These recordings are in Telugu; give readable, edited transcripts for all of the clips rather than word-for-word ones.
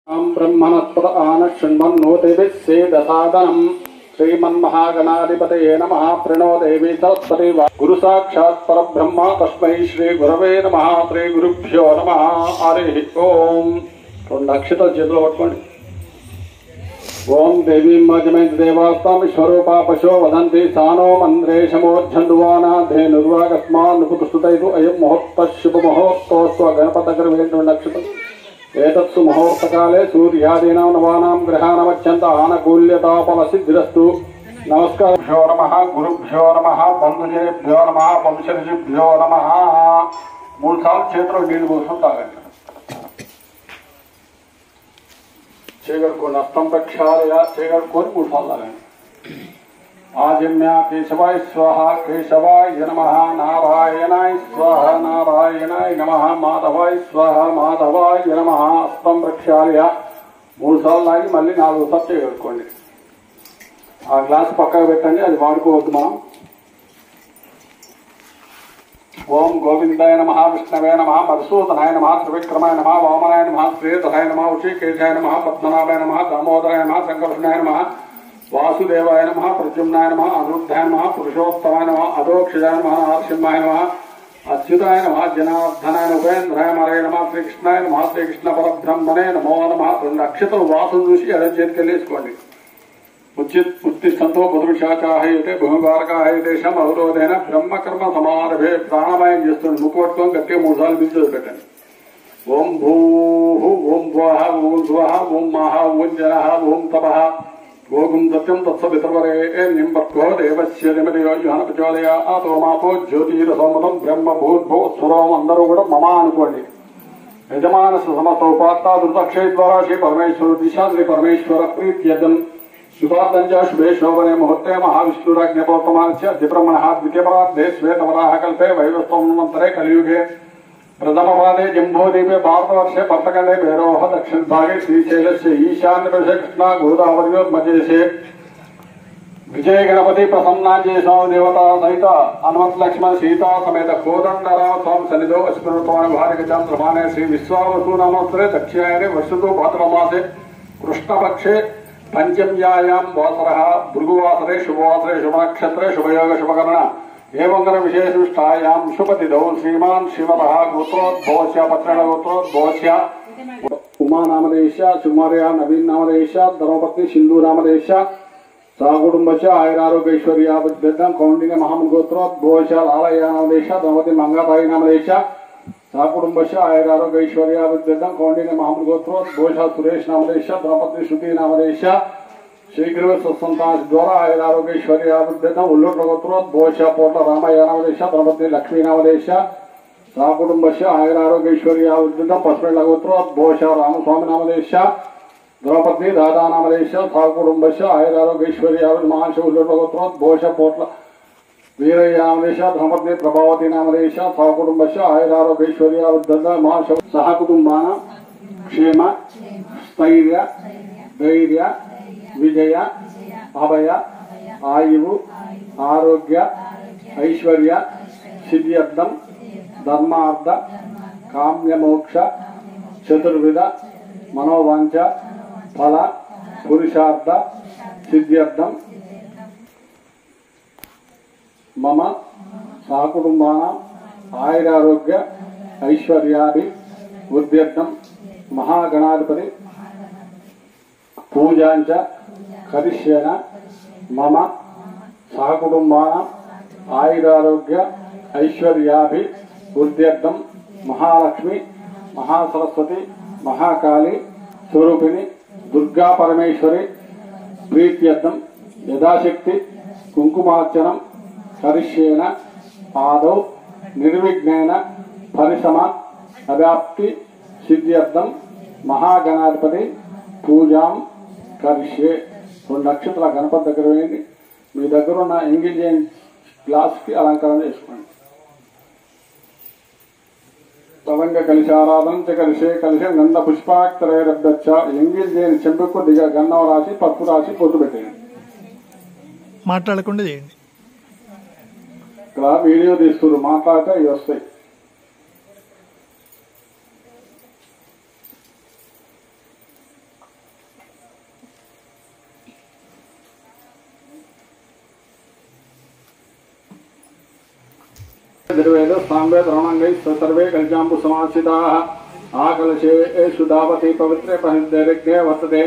ब्रह्मणस्पद आनशृण्वन्नोतिभिस्सेदसादनम् श्रीमन्महागणाधिपतये नमः। प्रणो देवी सरस्वती गुरु साक्षात् परब्रह्म तस्मै श्री गुरवे नमः। श्री गुरुभ्यो नमः। हरि ओम। రెండు అక్షతలు చేతిలో పట్టుకోండి. ఓం దేవీ మజమేంద్ర దేవాస్తాం విశ్వరూపా పశో వదంతి సానో మంద్రేశమోజ్జండువానా ధేనుర్వాగస్మాన్ నుపుతుస్తైతు అయం ముహూర్త శుభ ముహూర్తోస్వ గణపతి దగ్గర వేసిన నక్షత్రం ఏతత్సు ముహూర్తకాలే సూర్యాదీనాం నవానాం గ్రహాణమత్యంత ఆనుకూల్యతాఫలసిద్ధిరస్తు. నమస్కారభ్యో నమః. గురుభ్యో నమః. బంధుజేభ్యో నమః. వంశజేభ్యో నమః. 3 సార్లు చేతిలో నీళ్లు పోసుకొని తాగండి. చేయగడుకోండి. అస్తం ప్రక్షాళయ చేయగడుకొని 3 సార్లు తాగండి. ఆజమ్య కేశవాయ స్వాహ కేశవాయ నమః. నారాయణాయ స్వాహ నారాయణాయ నమః. మాధవాయ స్వాహ మాధవాయ నమః. అస్తం ప్రక్షాళయ 3 సార్లు తాగి మళ్ళీ 4 సార్లు చేయగడుకోండి. ఆ గ్లాస్ పక్కకు పెట్టండి, అది వాడుకోవద్దు మనం. ఓం గోవిందాయ నమః. విష్ణవే నమః. మధుసూదనాయ నమః. త్రివిక్రమాయ నమః. వామనాయ నమః. శ్రీధరాయ నమః. ఉషికేశాయ నమః. పద్మనాభాయ నమః. దామోదరాయ నమః. సంకర్షణాయ నమః. వాసుదేవాయ నమః. ప్రద్యుమ్నాయ నమః. అనిరుద్ధాయ నమః. పురుషోత్తమాయ నమః. అధోక్షజాయ నమః. నరసింహాయ నమః. అచ్యుతాయ నమః. జనార్దనాయ ఉపేంద్రాయ మరే నమః. శ్రీకృష్ణాయ నమః. శ్రీకృష్ణ పరబ్రహ్మణే నమో నమః. 2 అక్షతలు వాసన చూసి ఎడం చేతికెళ్ళేసుకోండి. ఉత్తిష్టంతో పురుషాచాహయతే భూమికారకాహయతేషం అవరోధేన బ్రహ్మకర్మ సమారభే. ప్రాణమయం చేస్తుంది. ముక్కు పట్టుకొని గట్టిగా 3 సార్లు బిల్లు పెట్టండి. ఓం భూ ఓం భువః ఓం శువః ఓం మహ ఓం జనః ఓం తపః ఓం సత్యం తత్సవితర్వరేణ్యం భర్గో దేవస్య ధిమధియో యోన ప్రచోదయాత్. ఓమాపో జ్యోతిరసోమతం బ్రహ్మ భూర్భువః. అందరూ కూడా మమ అనుకోండి. యజమానస్ సమస్త ఉపాత్త దుర్దక్షయ ద్వారా శ్రీ పరమేశ్వర దిశా శ్రీ పరమేశ్వర ప్రీత్యర్థం శుభార్థంచ శుభే శోభనే ముహూర్తే మహావిష్ణురాజ్ఞపోత్తమానస్య అద్యబ్రహ్మణః ద్వితీయపరార్ధే శ్వేతవరాహకల్పే వైవస్వన్వంతరే కలియుగే ప్రథమపాదే జంబోదీపే భారతవర్షే భర్తఖండే భైరవః దక్షిణభాగే శ్రీశైలస్య ఈశాన్యప్రదేశే కృష్ణా గోదావరియోర్మధ్యదేశే విజయ గణపతి ప్రసన్నాంజేశో దేవతా సహిత హనుమత్ లక్ష్మణ సీతా సమేత కోదండరామ స్వామి సన్నిధో అశ్వరుతమాన భార్య చాంద్రమానే శ్రీ విశ్వావసు నామోత్తరే దక్షిణాయనే వర్షతో భాద్రమాసే కృష్ణపక్షే పంచమ్యాయాం వాసరః భృగువాసరే శుభవాసరే శుభనక్షత్రే శుభయోగ శుభకరణ ఏవంగర విశేషిష్టాయాం శుభతిథౌ శ్రీమాన్ శ్రీమతః గోత్రోద్భవస్య పత్రేణ గోత్రోద్భవస్య ఉమానామదేశ సుమార్య నవీన్ నామదేశ ధర్మపత్ని సింధు నామదేశ సహకుటుంబస్య ఆయురారోగ్యైశ్వర్యాభివృద్ధ్యర్థం కౌండిన్య మహామన్ గోత్రోద్భవస్య లాలయ నామదేశ ధర్మపతి మంగాతాయి నామదేశ సహకుటుంబస్య ఆయురారోగ్యైశ్వర్యాభివృద్ధ్యర్థం కౌండిన్య మహామన్ గోత్రోద్భవస్య సురేష్ నామదేశ ధర్మపత్ని శృతి నామదేశ शीघ्र सत्संतान द्वारा आयुरारोग्यैश्वर्याभिवृद्ध्यर्थम उल्लूर गोत्रोद्भवस्य पोट्ल रामయ్య नामदेश धर्मपत्नी लक्ष्मी नामदेश सहकुटुंबस्य आयुरारोग्यैश्वर्याभिवृद्ध्यर्थम पशुपेंड्ल गोत्रोद्भवस्य रामस्वामी नामदेश धर्मपत्नी राधा नामदेश सहकुटुंबस्य आयुरारोग्यैश्वर्याभिवृद्ध्यर्थम महांश उल्लूर गोत्रोद्भवस्य पोट्ल वीरయ్య नामदेश धर्मपत्नी प्रभावती नामदेश सहकुटुंबस्य आयुरारोग्यैश्वर्याभिवृद्ध्यर्थम महांश सहकुटुंबानां क्षेम स्थैर्य धैर्य विजय अभय आयु आरोग्य ऐश्वर्य सिद्ध्यर्थम धर्मार्थ काम्य मोक्ष चतुर्विध मनोवांఛ फल पुरुषार्थ सिद्ध्यर्थम मम सहकुटुंबानां आयुरारोग्य ऐश्वर्याभिवृद्ध्यर्थम महागणाधिपति पूजांच करिष्येन मम सहकुटुंबानां आयुरारोग्य ऐश्वर्याभिवृद्ध्यर्थम महालक्ष्मी महासरस्वती महाकाली स्वरूपिणी दुर्गा परमेश्वरी प्रीत्यर्थम यथाशक्ति कुंकुमार्चनं करिष्येन आदौ निर्विघ्नेन परिसम अव्याप्ति सिद्ध्यर्थम महागणाधिपति पूजा करिष्ये. 2 అక్షతల గణపతి దగ్గర వేయండి. మీ దగ్గర ఉన్న ఇంగ్రీడియంట్ గ్లాస్ కి అలంకరణ చేసుకోండి. తవంగ కలిశారాధన కలిసే కలిసే గంధ పుష్పాక్షరైరబ్దచ్చ. ఇంగ్రీడియంట్ చెంబు కొద్దిగా గంధం రాసి పసుపు రాసి పొట్టు పెట్టేయండి. మాట్లాడకుండా చేయండి. ఇక్కడ వీడియో తీస్తున్నారు, మాట్లాడితే ఇవి వస్తాయి. निर्वेद सामवेद रणंगै सर्वे कलजाम्बु समासिताः आकलशेषु दावति पवित्रे पवित्रे वर्तते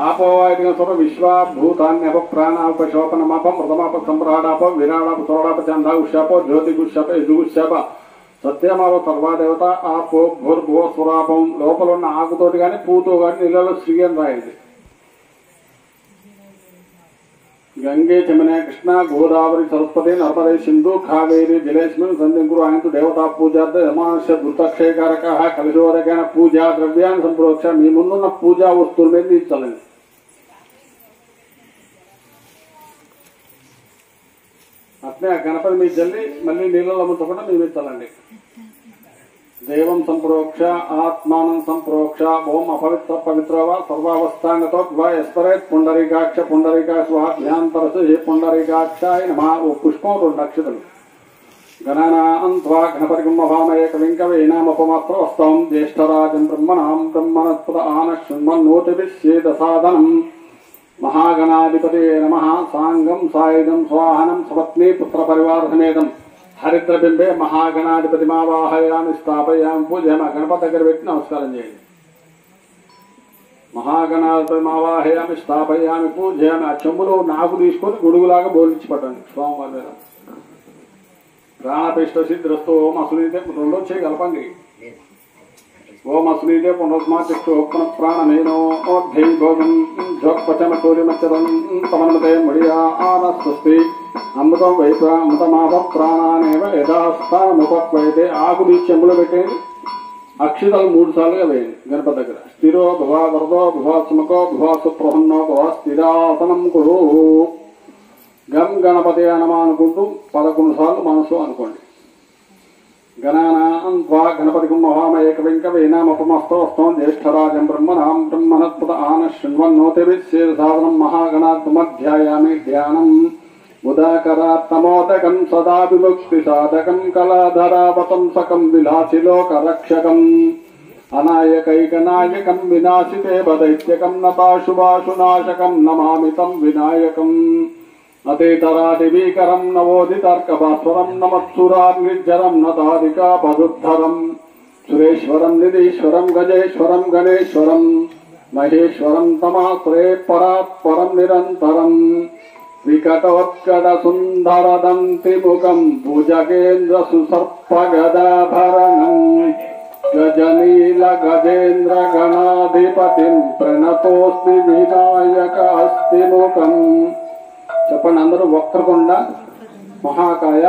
आपो वायुः सर्व विश्वा भूतान्यप प्राणापशोपनमाप मृतमाप सम्राडाप विराडाप सोडाप चंदा उष्याप ज्योतिगुष्याप यजुगुष्याप సత్యమావ సర్వాదేవత ఆ భూర్భువ స్వరాపం లోపల ఉన్న ఆకుతోటి కానీ పూతో కానీ నీళ్ళలో శ్రీ అని రాయండి. గంగే చమనే కృష్ణ గోదావరి సరస్వతి నర్మదే సింధు కావేరి జలేస్మిన్ సంధింకురు ఆయనతో దేవతా పూజార్థ యమాంశ వృతక్షయకారక కలశోరకైన పూజా ద్రవ్యాన్ని సంప్రోక్ష మీ ముందున్న పూజా వస్తువుల మీద తీర్చాలండి. అట్నే గణపతి మీద చల్లి మళ్ళీ నీళ్ళలో ముంచకుండా మేము ఇచ్చాలండి. దేవం సంప్రోక్ష ఆత్మానం సంప్రోక్ష ఓం అపవిత్ర పవిత్రవ సర్వావస్థాంగతో ఎస్పరేత్ పుండరీకాక్ష పుండరీకాశ్వాభ్యాంతరసు ఏ పుండరీకాక్షాయ నమః. ఓ పుష్పం 2 అక్షతలు. గణనాన్త్వా గణపతిం మహామయ కవిం కవీనామపమాత్రవస్తాం జ్యేష్ఠరాజం బ్రహ్మణాం బ్రహ్మణస్పద ఆనశృణ్వన్నోతిభిశ్చేద సాధనం. महागणाधिपते नमः. सांगम सायुधम स्वाहनम सपत्नी पुत्र परिवार समेतम हरिद्रबिंबे महागणाधिपतिमावाहयामि स्थापयामि पूजयामि. गणपति దగ్గర పెట్టి నమస్కారం చేయండి. మహాగణాధిపతిమావాహయామి స్థాపయామి పూజయామి. ఆ చెంబులో నాగు తీసుకొని గొడుగులాగా బోలించి పట్టండి స్వామివారి మీద. ప్రాణపిష్ట సిద్ధిరస్తు ఓం అసునీతే 2 చేయి కలపండి. ఓం అస్మీతే పునర్మా చక్షుః ప్రాణమేనోద్ధై భోగం జ్యోక్పచమచోరిమచ్చరం తమన్మతే ముడియా ఆనస్వస్తి అమృతం వైప అమృతమాప ప్రాణానేవ యథాస్థానముపక్వయతే. ఆకు తీసి చెంబులో పెట్టేది. అక్షితలు 3 సార్లుగా వేయండి గణపతి దగ్గర. స్థిరో భువ వరదో భువ సుమకో భువ సుప్రసన్నో భువ స్థిరాసనం కురు. గం గణపతి నమః అనుకుంటూ 11 సార్లు మనసు అనుకోండి. గణానాన్త్వా గణపతిం మహామయ కవిం కవీనామపమస్తవస్తాం జ్యేష్ఠరాజం బ్రహ్మణాం బ్రహ్మణస్పద ఆనశృణ్వన్నోతిభిశ్చేద సాధనం. మహాగణాత్మధ్యాయామి ధ్యానం. ఉదాకరాత్తమోదకం సదా విముక్తి సాధకం కళాధరావతంసకం విలాసిలోకరక్షకం అనాయకైకనాయకం వినాశితే వదైత్యకం నతాశుభాశునాశకం నమామి తం వినాయకం. అతేతరాదివీకరం నవోదితర్కభాస్వరం నమత్సురార్నిర్జరం నతాదికాపదుద్ధరం. సురేశ్వరం నిధీశ్వరం గజేశ్వరం గణేశ్వరం మహేశ్వరం తమాశ్రే పరాత్పరం నిరంతరం. వికటోత్కట సుందరదంతిముఖం భుజగేంద్ర సుసర్పగదాభరణం గజనీల గజేంద్ర గణాధిపతిం ప్రణతోస్మి వినాయకాస్తిముఖం. చెప్పండి అందరూ. వక్రకొండ మహాకాయ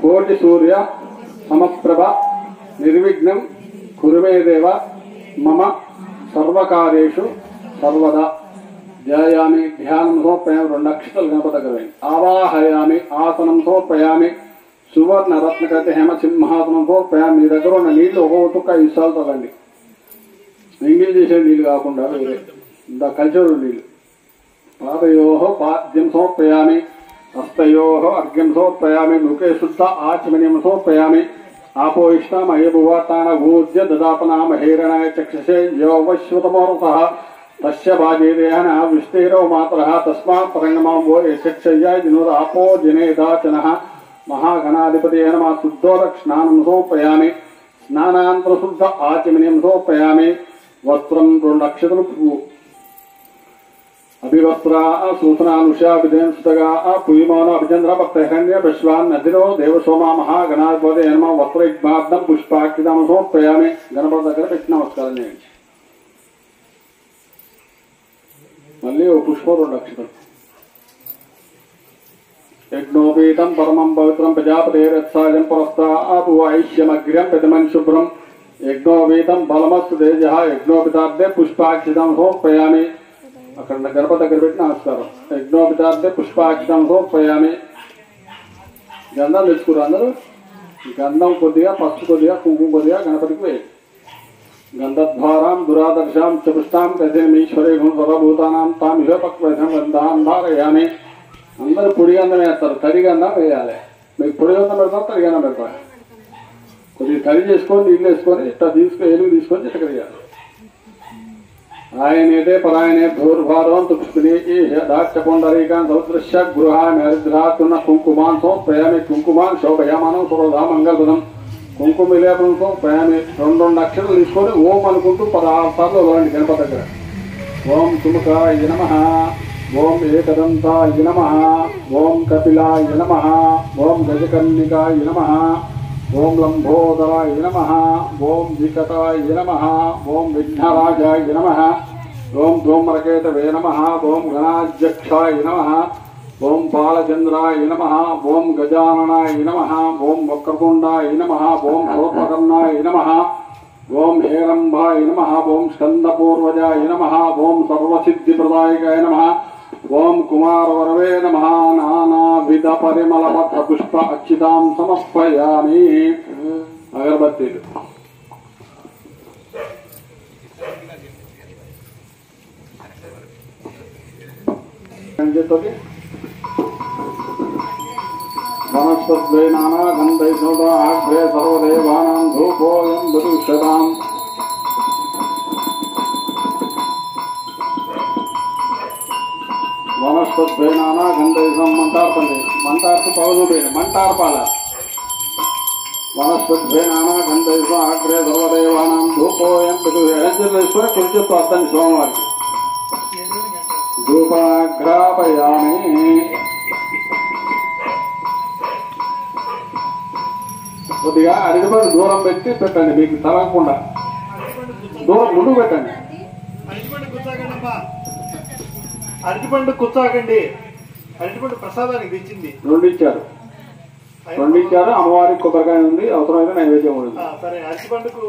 కోటి సూర్య సమప్రభ నిర్విఘ్నం కురుమే దేవ మమ సర్వకార్యేషు సర్వదా. ధ్యాయామి ధ్యానం సమర్పయామి. 2 అక్షతలు గణపతి దగ్గర వేయండి. ఆవాహయామి ఆసనం సమర్పయామి. సువర్ణ రత్నకైత హేమసింహాసనం సమర్పయామి. మీ దగ్గర ఉన్న నీళ్లు ఒక్కొక్క 5 సార్లు తగండి. ఎంగిల్ చేసే నీళ్లు కాకుండా వేరే కల్చర్ నీళ్లు. పాదయోః పాద్యం సమర్పయామి. హస్తయోః అర్ఘ్యం సమర్పయామి. ముఖే శుద్ధ ఆచమనీయం సమర్పయామి. आपो इष्टामयभुवातान भूज्य ददापनामहेरणाय चक्षसे यो वश्वतमोरसः तस्य भागे देहनः विष्टेरो मातरः तस्मात् परङ्गमां वो यक्षय्याय जिनोद आपो जनेदाचनः महागणाधिपतये नमः। शुद्धोदकस्नानं समर्पयामि। स्नानानन्तरं शुद्ध आचमनीयं समर्पयामि। वस्त्रं 2 अक्षतలు अभिवस्त्रा सूचनानुषा विधेन सुतगा पुयमान अभिचंद्र भक्तहरण्य विश्वान नदिनो देवसोमा महागणाधिपतये नमः। वस्त्रयुग्माद्दं पुष्पाक्षितं समर्पयामि। गणपति దగ్గర పెట్టి నమస్కారం చేయండి। మళ్ళీ ఓ పుష్పం 2 అక్షతలు। यज्ञोपीतं परमं पवित्रं प्रजापतेरत्साजं पुरस्तात् ऐश्यमग्र्यं प्रथमं शुभ्रं यज्ञोपीतं बलमस्तु तेजः। यज्ञोपितार्थे पुष्पाक्षितं समर्पयामि। అక్కడ గణపతి దగ్గర పెట్టి నమస్కారం। యజ్ఞోపితార్థే పుష్పాక్షితం సమర్పయామి। గంధం తెచ్చుకున్నారు అందరూ। గంధం కొద్దిగా, పసుపు కొద్దిగా, కుంకుమ కొద్దిగా గణపతికి వేయండి। గంధద్వారాం దురాదర్శాం చతుష్టాం గజేమీశ్వరే గుణ సర్వభూతానాం తామిహ పక్వసం గంధాం ధారయామి। అందరూ పొడి గంధం వేస్తారు, తడి గంధం వేయాలి। మీకు పొడి గంధం పెడతారు, తడి గంధం పెడతారు। కొద్దిగా తడి చేసుకొని నీళ్ళు వేసుకొని ఇట్లా తీసుకొని ఎలుగు తీసుకొని చిట్టకరియాలి। ఆయనేతే పరాయణే భూర్భారం తుష్పిణీ దాక్షపుండరీకాన్ సౌదృశ్య గృహాన్ని హరిద్రాతున్న కుంకుమాన్ సమర్పయామి కుంకుమాన్ శోభయామానం సురధా మంగళపదం కుంకుమ విలేపనం సమర్పయామి 2 అక్షరాలు తీసుకొని ఓం అనుకుంటూ 16 సార్లు వదలండి గణపతి దగ్గర. ఓం సుముఖాయ నమః, ఓం ఏకదంతాయ నమః, ఓం కపిలాయ నమః, ఓం గజకర్ణికాయ నమః, ఓం లంబోదరాయ నమః, ఓం వికటాయ నమః, ఓం విఘ్నరాజాయ నమః, ఓం ధూమ్రకేతవే నమః, ఓం గణాధ్యక్షాయ నమః, ఓం బాలచంద్రాయ నమః, ఓం గజాననాయ నమః, ఓం వక్రతుండాయ నమః, ఓం సర్వకర్ణాయ నమః, ఓం హేరంబాయ నమః, ఓం స్కందపూర్వజాయ నమః, ఓం సర్వసిద్ధిప్రదాయకాయ నమః, ఓం కుమారవరవే నమః. నానావిధ పరిమళపత్ర పుష్ప అక్షితాం సమర్పయామి. అగరబత్తీలు వనస్పద్వే నానాగంధై ఆగ్రే సర్వదేవానాం ధూపోయం విదుష్యతాం. వనస్పద్వే నానాగంధై మంటార్పండి మంటార్పు పవదూపేయండి మంటార్పాల. వనస్పద్వే నానాగంధై ఆగ్రే సర్వదేవానాం ధూపోయం విదుష్యతాం. కొంచెం అర్థం స్వామివారికి ధూపాగ్రాపయామి. కొద్దిగా అరటిపండు దూరం పెట్టి పెట్టండి, మీకు తరగకుండా దూరం ముందుకు పెట్టండి. అరటిపండు కూర్చోకండి. అరటిపండు ప్రసాదానికి తెచ్చింది 2 ఇచ్చారు. అమ్మవారికి కొబ్బరికాయ ఉంది, అవసరమైతే నైవేద్యం ఉంది. సరే అరటిపండుకు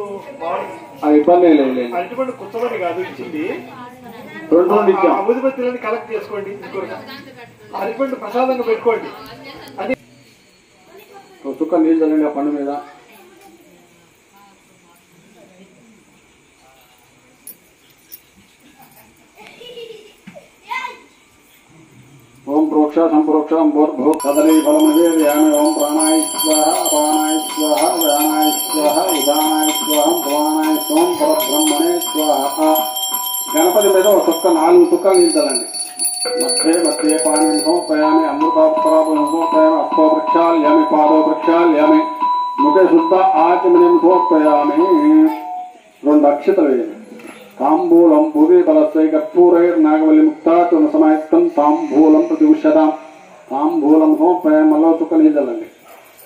అది ఇబ్బంది ఏం లేదు. అరటిపండు కూర్చోమని కాదు ఇచ్చింది, 2 ఇచ్చాం. ఊదిబత్తీలని కలెక్ట్ చేసుకోండి. అరటిపండు ప్రసాదంగా పెట్టుకోండి. అది చుక్క నీళ్ళు చల్లండి ఆ పండు మీద. ఓం ప్రోక్ష సంప్రోక్ష భూర్భూ కదలీ ఫలం నివేదయామి. ఓం ప్రాణాయ స్వాహ అపానాయ స్వాహ వ్యానాయ స్వాహ ఉదానాయ స్వాహం భవానాయ స్వం పరబ్రహ్మణే స్వాహ. గణపతి మీద ఒక చుక్క 4 చుక్కలు నీళ్ళు చల్లండి. మధ్యే మధ్యే పానీయం సమర్పయామి. అమృతాపరాపం సమర్పయామి. అస్తో ప్రక్షాళ్యామి, పాదో ప్రక్షాళ్యామి, ముఖే శుద్ధ ఆచమనం సమర్పయామి. 2 అక్షతలు వేయండి. తాంబూలం భూమి బలస్వై కర్పూరైర్నాగవల్లి ముక్తాచున సమాయుక్తం తాంబూలం ప్రతివుష్యతాం. తాంబూలం సమర్పయామి. మళ్ళీ చుక్క నీళ్ళు చల్లండి.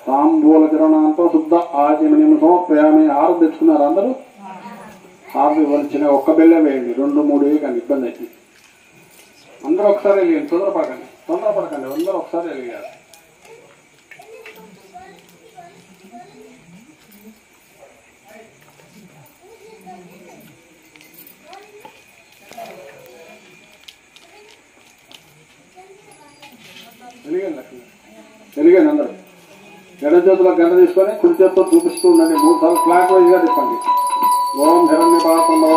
తాంబూల కిరణాంతో శుద్ధ ఆచమనం సమర్పయామి. హారతి తెచ్చుకున్నారు అందరూ? హారతి వచ్చిన ఒక్క బెల్లె వేయండి, 2, 3 వేయకండి, ఇబ్బంది అవుతుంది. అందరూ ఒకసారి వెలిగారు, తొందరపడకండి అందరూ ఒకసారి వెలిగారు. వెలిగాను అందరూ. ఎడ చేతిలో గంట తీసుకొని కుడి చేతితో చూపిస్తూ ఉండండి. 3 సార్లు క్లాక్ వైజ్ గా తిప్పండి. ఓం హిరణ్య పాత్రలో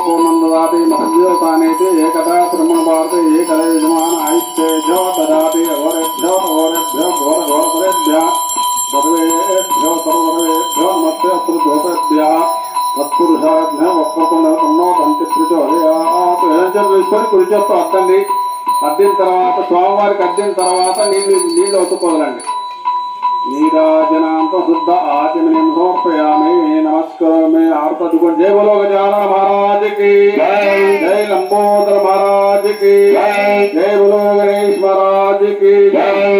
పూర్ణందాతి మహ్యోతానేతి ఏకదా బ్రహ్మ భారత ఏకద యజమాన ఐత్యేజో దదాతి ఓరేభ్యో ఓరేభ్యో ఘోర ఘోరతరేభ్య సర్వేభ్యో సర్వరేభ్యో నమస్తే అస్తృభ్య తత్పురుషాభ్య వక్రతుండో తంతి ప్రచోదయాత్. తీసుకొని కుడి చేస్తూ అద్దండి. అద్దిన తర్వాత స్వామివారికి అద్దిన తర్వాత నీళ్లు ఒత్తుకోదండి. నీరాజనాంతో శుద్ధ ఆచమనం సమర్పయామి. నమస్కారమే ఆర్తదుకోండి. జై బలో గజానన మహారాజుకి జై, లంబోదర మహారాజుకి జై, బలో గణేష్ మహారాజుకి జై.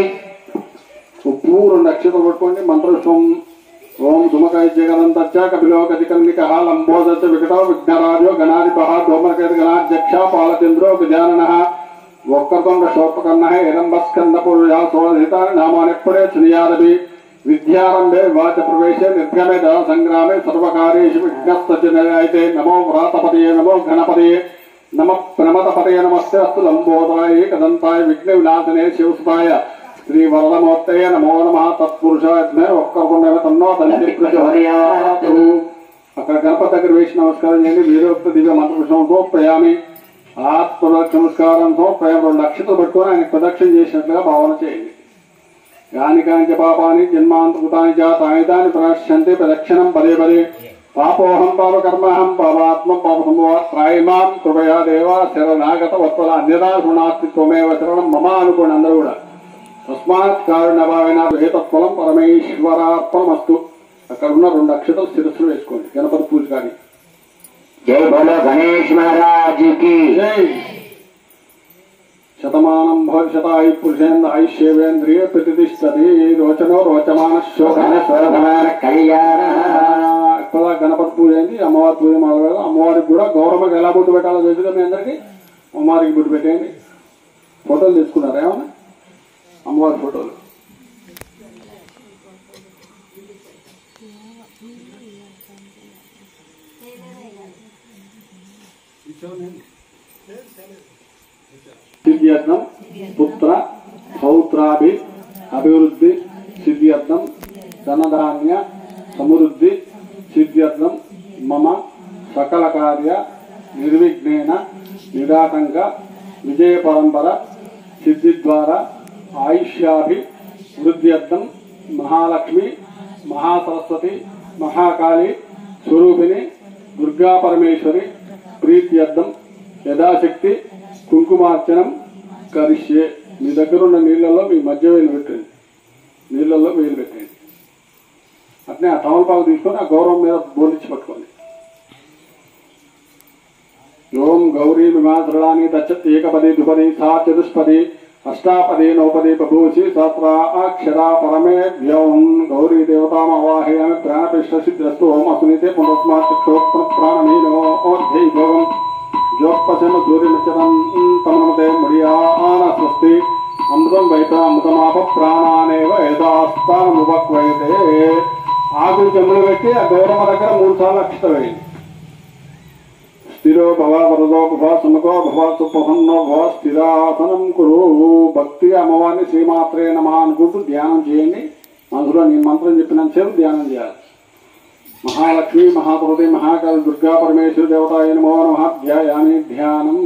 ఉప్పు 2 అక్షతలు పట్టుకోండి. మంత్రస్వం ఓం ధుమకాయ జగదంతచ్చ కపిలో గజకర్ణిక లంబోదచ్చ వికటో విఘ్నరాజో గణాధిప ధూమకేత గణాధ్యక్ష పాలచంద్రో గజానన వక్రతుండ శోపకర్ణ హిరంబస్కంద పురుష సోళహితాని నామాని పడే శ్రీయాదవి. విద్యారంభే వాచ ప్రవేశే నిర్గమే ధన సంగ్రామే సర్వకార్యేషు విఘ్నస్తైతే. నమో వ్రాతపతయే నమో గణపతయే నమ ప్రమతపతయే నమస్తే అస్తు లంబోదరాయ ఏకదంతాయ విఘ్న వినాశనే శివసుతాయ శ్రీ వరదమూర్తయే నమో నమః. తత్పురుషాజ్ఞ ఒక్కకుండా తన్నో తండ్రి ప్రచోదయాత్. అక్కడ గణపతి దగ్గర వేసి నమస్కారం చేయండి. వీరోక్త దివ్య మంత్రపుష్పం సమర్పయామి. ఆత్మదక్ష నమస్కారంతో 2 అక్షతలు పట్టుకొని ఆయన ప్రదక్షిణ చేసినట్లుగా భావన చేయండి. యాని కాని పాపాని జన్మాంతృతాని తాని తాని ప్రదక్షంతే ప్రదక్షిణం పదే పదే పాపోహం పాపకర్మహం పాపాత్మ పాపసంభవాత్రాయిమాం కృపయా దేవా శరణాగత వత్సల అన్యదా శృణాస్తి త్వమేవ శరణం మమ అనుకోండి అందరూ కూడా. తస్మాత్ కారుణ్యభావేన హేతత్ఫలం పరమేశ్వరార్పణమస్తు. అక్కడ ఉన్న 2 అక్షతలు శిరస్సులు వేసుకోండి గణపతి పూజ కానీ. జై బోలో గణేష్ మహారాజ్ కి జై. శతమానం భవిష్యతాయు పురుషేంద్ర ఆయుష్యేంద్రియ ప్రతిష్టతి రోచనో రోచమాన శోభన శోభన కళ్యాణ. ఇప్పుడు గణపతి పూజ అయింది, అమ్మవారి పూజ మొదలు. అమ్మవారికి కూడా గౌరమ్మకి ఎలా బొట్టు పెట్టాలో తెలుసుగా మీ అందరికీ. అమ్మవారికి బొట్టు పెట్టేయండి. ఫోటోలు తీసుకున్నారా ఏమన్నా? అమ్మవారి ఫోటోలు సిద్ధ్యర్థం పుత్ర పౌత్రాభి అభివృద్ధి సిద్ధ్యర్థం ధనధాన్య సమృద్ధి సిద్ధ్యర్థం మమ సకల కార్య నిర్విఘ్నేన నిరాటంక విజయ పరంపర సిద్ధి ద్వారా ఆయుష్యాభి వృద్ధ్యర్థం మహాలక్ష్మి మహాసరస్వతి మహాకాళి స్వరూపిణి దుర్గా పరమేశ్వరి ప్రీత్యర్థం యథాశక్తి కుంకుమార్చనం కరిష్యే. మీ దగ్గర ఉన్న నీళ్లలో మీ మధ్య వేలు పెట్టండి, నీళ్లలో వేలు పెట్టండి. అట్నే ఆ తమలపాకు తీసుకొని ఆ గౌరవం మీద బోధించి పట్టుకోండి. ఓం గౌరీ విమాసరణాన్ని దచ్చత్ ఏకపది ద్విపది సా చతుష్పది అష్టాపది నౌపది బభూసి సహస్రాక్షరా పరమేభ్యం. గౌరీ దేవతామవాహయామి ప్రాణపిష్ట సిద్ధ్రస్తు. ఓం అసునీతే పునస్మాక్షోత్పన ప్రాణమీనో ఓధ్యై భోగం జోపశన సూర్యమిచ్చరం తమనమతే ముడియాన స్వస్తి. అమృతం వైత అమృతమాప ప్రాణానేవ యథాస్థానముపక్వయతే. ఆకులు చెమ్ములు పెట్టి ఆ గౌరమ్మ దగ్గర 3 సార్లు అక్షత వేయండి. స్థిరో భవ వరదో భవ సుముఖో భవ సుప్రసన్నో భవ స్థిరాసనం కురు. భక్తిగా అమ్మవారిని శ్రీమాత్రే నమః అనుకుంటూ ధ్యానం చేయండి. అందులో నేను మంత్రం చెప్పినంతసేపు ధ్యానం చేయాలి. మహాలక్ష్మి మహాపర్వతి మహాకాళి దుర్గా పరమేశ్వరి దేవతాయ నమో నమః. ధ్యాయామి ధ్యానం.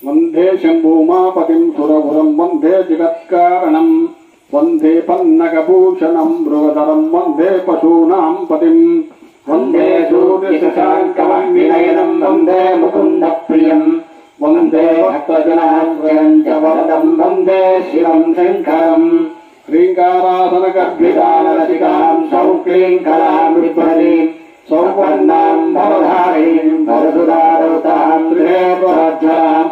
వందే శంభూమాపతిం సురగురం వందే జగత్కారణం వందే పన్నగభూషణం మృగధరం వందే పశూనాం పతిం వందే సూర్యశశాంకమగ్నినయనం వందే ముకుంద ప్రియం వందే భక్తజనాశ్రయం చ వరదం వందే శివం శంకరం. హ్రీంకారాసన గర్భితానరసికాం సౌక్లీంకరాం విభ్రదీం సౌపర్ణాం భవధారీం భరసుదారవతాం త్రినేత్రజ్వలాం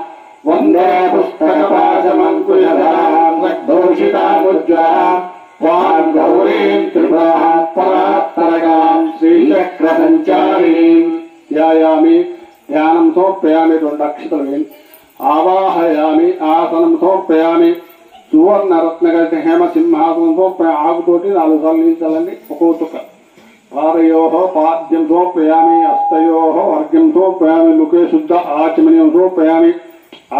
వందే పుస్తకపాశమంకుశధరాం రగ్ధోషితాముజ్వలాం వాం గౌరీం త్రిపురాత్ పరాత్తరగాం శ్రీచక్రసంచారీం. ధ్యాయామి. ధ్యానం సమర్పయామి. 2 అక్షతలు వేయండి. ఆవాహయామి. ఆసనం సమర్పయామి. సువర్ణ రత్నగత హేమ సింహాసనం సమర్పయ. ఆకుతోటి 4 సార్లు నీళ్ళు చల్లండి. ఒక్కో చుక్క. పాదయోః పాద్యం సమర్పయామి. హస్తయోః అర్ఘ్యం సమర్పయామి. ముఖే శుద్ధ ఆచమనీయం సమర్పయామి.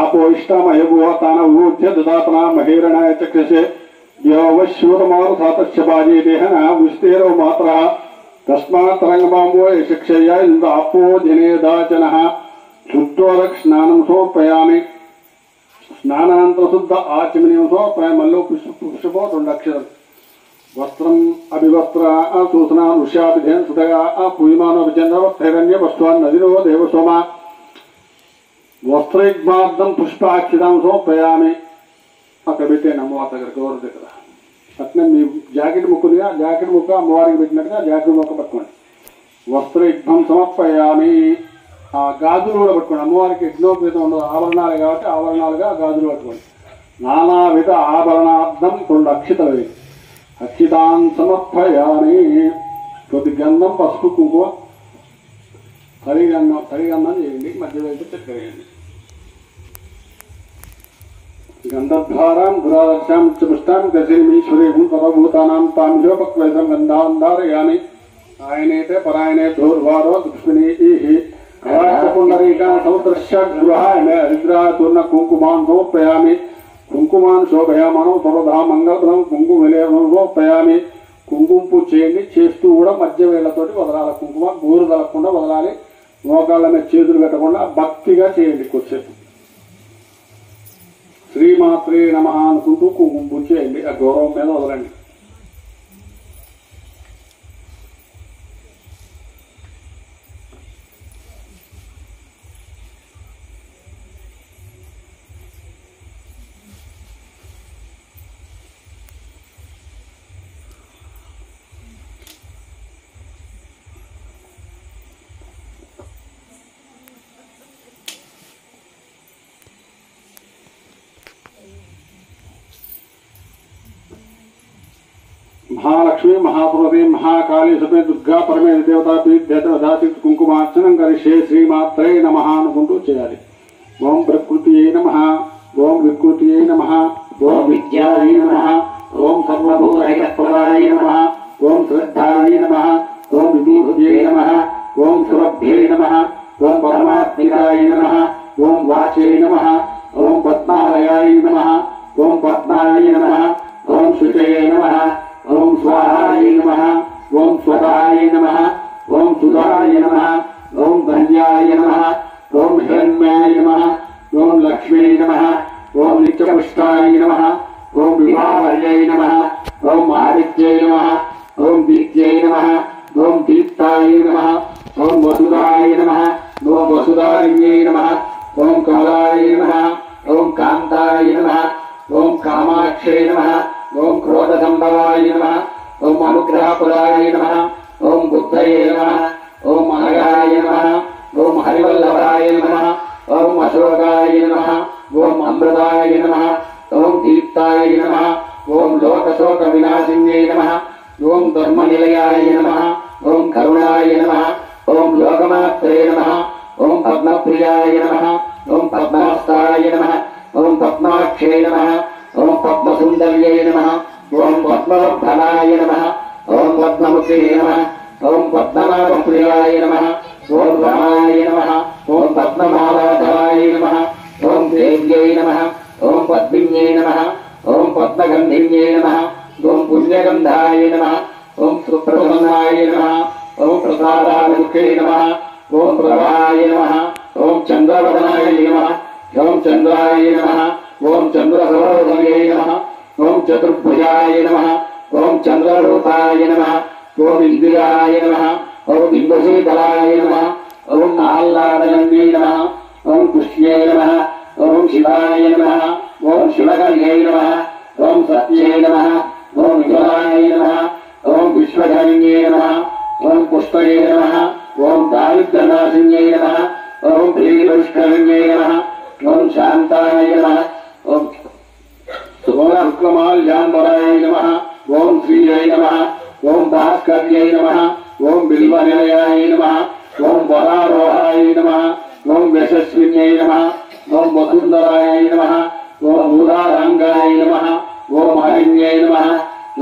ఆపో ఇష్టామయభువ తాన ఊర్ధ్య దదాతన మహేరణాయ చక్షసే దేవశూరమారుతాతస్య బాజే దేహన విస్తేరో మాత్ర తస్మాత్ రంగబాంబో శిక్షయ ఇంద్ర ఆపో జనేదాచన. శుద్ధోదక్ స్నానం సమర్పయామి. స్నానానంతర శుద్ధ ఆచమనీయం సమర్పయామి. మళ్ళీ పుష్పో 2 అక్షరాలు. వస్త్రం అభివస్త్ర సూచన ఋష్యాభిధేన సుధగా పూయమానో విచంద్రవత్రైరణ్య వస్త్వాన్ నదిలో దేవసోమ. వస్త్రయుగ్మార్థం పుష్పాక్షితాం సమర్పయామి. అక్కడ పెట్టాను అమ్మవారి దగ్గర గౌరవ దగ్గర. అట్నే మీ జాకెట్ ముక్కునిగా జాకెట్ ముక్క అమ్మవారికి పెట్టినట్టుగా జాకెట్ ముక్క పట్టుకోండి. వస్త్రయుగ్మం సమర్పయామి. ఆ గాజులు కూడా పట్టుకోండి. అమ్మవారికి యజ్ఞోపేతం ఉండదు, ఆభరణాలు కాబట్టి ఆభరణాలుగా గాజులు పట్టుకోండి. నానావిధ ఆభరణార్థం 2 అక్షతలు వేయండి. అక్షితాన్ సమర్పయామి. కొద్ది గంధం పసుపు కుంకుమ తడిగంధం చేయండి. మధ్య వైపు చక్కెర వేయండి. గంధద్వారాం గురాదర్శాం ఉచ్చపుష్టాం గజీమీశ్వరీం సర్వభూతానాం తాంజోపక్వైతం గంధాంధారయామి. ఆయనైతే పరాయణే ధూర్వారో దుష్మినీహి పుండరీకా సముద్రశ్చ గృహాయ హరిద్రాతూర్ణ కుంకుమాన్ సమర్పయామి. కుంకుమాన్ శోభయామనం సర్వదా మంగళప్రదం కుంకుమ విలేపనం సమర్పయామి. కుంకుమ పూజ చేయండి. చేస్తూ కూడా మధ్య వేళ్లతోటి వదలాలి. కుంకుమ గోరు తలకుండా వదలాలి. మోకాళ్ళ మీద చేతులు పెట్టకుండా భక్తిగా చేయండి. కొద్దిసేపు శ్రీమాత్రే నమః అనుకుంటూ కుంకుమ పూజ చేయండి. ఆ గౌరవం మీద వదలండి. महालक्ष्मी महापुरती महाकाली सपे दुर्गा परमेश्वर देवता पीठ्यदासी कुंकुमार्चनं करिष्ये श्रीमात्रे नमः अनुకుంటూ చేయాలి. ఓం ప్రకృతియే నమః, ఓం వికృతియే నమః, ఓం విద్యాయే నమః, ఓం సర్వభూతహితప్రదాయ నమః, ఓం శ్రద్ధాయ నమః, ఓం విభూతయే నమః, ఓం సురభ్యే నమః, ఓం పరమాత్మికాయ నమః, ఓం వాచే నమః, ఓం పద్మాలయాయ నమః, ఓం పద్మాయ నమః, ఓం శుచయే నమః, ఓం స్వాహాయ నమః, ఓం స్వదాయ నమః, ఓం సుధాయ నమః, ఓం ధన్యాయ నమః, ఓం హిరణ్యాయ నమః, ఓం లక్ష్మీ నమః, ఓం నిత్యపుష్టాయ నమః, ఓం విభావర్యై నమః, ఓం ఆదిత్యై నమః, ఓం దీప్త్యై నమః, ఓం దీప్తాయ నమః, ఓం వసుదాయ నమః, ఓం వసుదారిణ్యై నమః, ఓం కమలాయ నమః, ఓం కాంతాయ నమః, ఓం కామాక్షై నమః, ఓం క్రోధసంభవాయ నమః, ఓం అనుగ్రహపదాయ నమః, ఓం బుద్ధయే నమః, ఓం అనగాయ నమః, ఓం హరివల్లభాయ నమః, ఓం అశోకాయ నమః, ఓం అమృతాయ నమః, ఓం దీప్తాయ నమః, ఓం లోకశోక వినాశిన్యై నమః, ఓం ధర్మనిలయాయ నమః, ఓం కరుణాయ నమః, ఓం లోకమాత్రే నమః, ఓం పద్మప్రియాయ నమః, ఓం పద్మహస్తాయ నమః, ఓం పద్మాక్షే నమః, ఓం పద్మసుందర్యై నమః, ఓం పద్మవర్ధనాయ నమః, ఓం పద్మముఖే నమః, ఓం పద్మనాభప్రియాయ నమః, ఓం రమాయ నమః, ఓం పద్మమాలాధరాయ నమః, ఓం దేవ్యై నమః, ఓం పద్మిన్యై నమః, ఓం పద్మగంధిన్యై నమః, ఓం పుణ్యగంధాయ నమః, ఓం సుప్రసన్నాయ నమః, ఓం ప్రసాదాముఖే నమః, ఓం ప్రభాయ నమః, ఓం చంద్రవదనాయ నమః, ఓం చంద్రాయ నమః, ఓం చంద్రసరోజయే నమః, ఓం చతుర్భుజాయ నమః, ఓం చంద్రరూపాయ నమః, ఓం ఇందిరాయ నమః, ఓం బింబశీతలాయ నమః, ఓం ఆహ్లాదనందే నమః, ఓం పుష్యే నమః, ఓం శివాయ నమః, ఓం శివకల్యై నమః, ఓం సత్యే నమః, ఓం విఠలాయ నమః, ఓం విశ్వధన్యే నమః, ఓం పుష్పయే నమః, ఓం దారిద్ర్యనాశిన్యై నమః, ఓం ప్రియపుష్కరిణ్యై నమః, ఓం శాంతాయ నమః, ఓం శుభమాల్యాంబరాయ నమః, ఓం శ్రీయై నమః, ఓం భాస్కర్యై నమః, ఓం బిల్వనిలయాయ నమః, ఓం వరారోహాయ నమః, ఓం యశస్విన్యై నమః, ఓం వసుంధరాయ నమః, ఓం మూలారాంగాయ నమః, ఓం హరిణ్యై నమః,